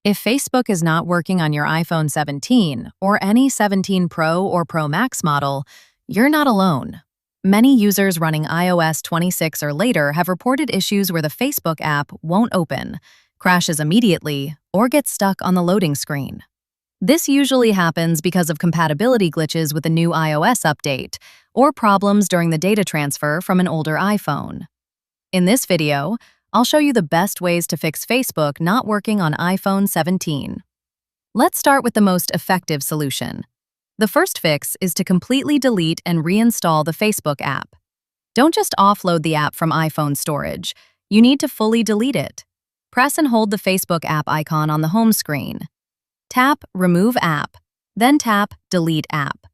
If Facebook is not working on your iPhone 17 or any 17 Pro or Pro Max model, you're not alone. Many users running iOS 26 or later have reported issues where the Facebook app won't open, crashes immediately, or gets stuck on the loading screen. This usually happens because of compatibility glitches with a new iOS update or problems during the data transfer from an older iPhone. In this video, I'll show you the best ways to fix Facebook not working on iPhone 17. Let's start with the most effective solution. The first fix is to completely delete and reinstall the Facebook app. Don't just offload the app from iPhone storage. You need to fully delete it. Press and hold the Facebook app icon on the home screen. Tap Remove App, then tap Delete App.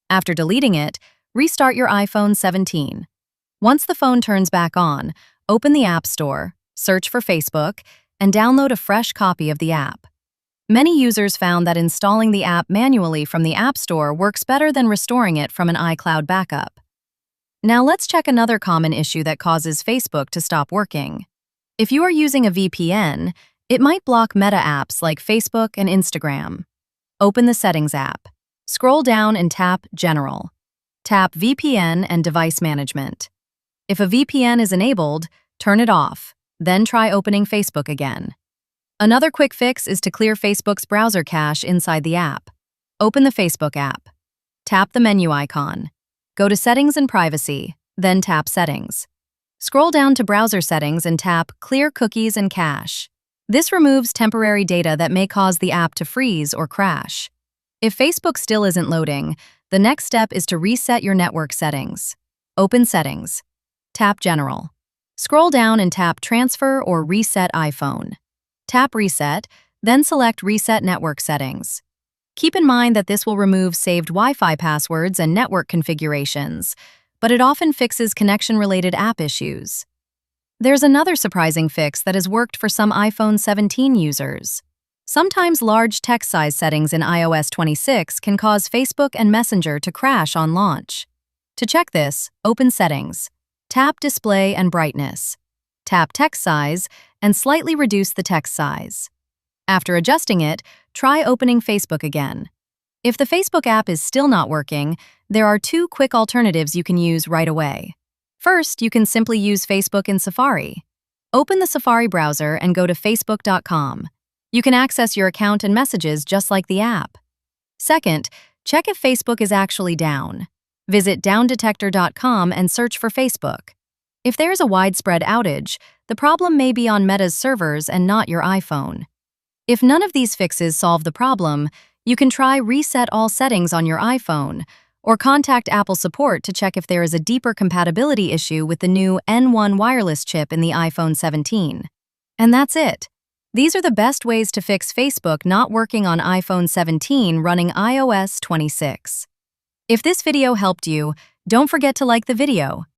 After deleting it, restart your iPhone 17. Once the phone turns back on, open the App Store, search for Facebook, and download a fresh copy of the app. Many users found that installing the app manually from the App Store works better than restoring it from an iCloud backup. Now let's check another common issue that causes Facebook to stop working. If you are using a VPN, it might block meta apps like Facebook and Instagram. Open the Settings app. Scroll down and tap General. Tap VPN and Device Management. If a VPN is enabled, turn it off, then try opening Facebook again. Another quick fix is to clear Facebook's browser cache inside the app. Open the Facebook app. Tap the menu icon. Go to Settings and Privacy, then tap Settings. Scroll down to Browser Settings and tap Clear Cookies and Cache. This removes temporary data that may cause the app to freeze or crash. If Facebook still isn't loading, the next step is to reset your network settings. Open Settings. Tap General. Scroll down and tap Transfer or Reset iPhone. Tap Reset, then select Reset Network Settings. Keep in mind that this will remove saved Wi-Fi passwords and network configurations, but it often fixes connection-related app issues. There's another surprising fix that has worked for some iPhone 17 users. Sometimes large text size settings in iOS 26 can cause Facebook and Messenger to crash on launch. To check this, open Settings. Tap Display and Brightness. Tap Text Size and slightly reduce the text size. After adjusting it, try opening Facebook again. If the Facebook app is still not working, there are two quick alternatives you can use right away. First, you can simply use Facebook in Safari. Open the Safari browser and go to facebook.com. You can access your account and messages just like the app. Second, check if Facebook is actually down. Visit downdetector.com and search for Facebook. If there's a widespread outage, the problem may be on Meta's servers and not your iPhone. If none of these fixes solve the problem, you can try Reset All Settings on your iPhone, or contact Apple support to check if there is a deeper compatibility issue with the new N1 wireless chip in the iPhone 17. And that's it. These are the best ways to fix Facebook not working on iPhone 17 running iOS 26. If this video helped you, don't forget to like the video,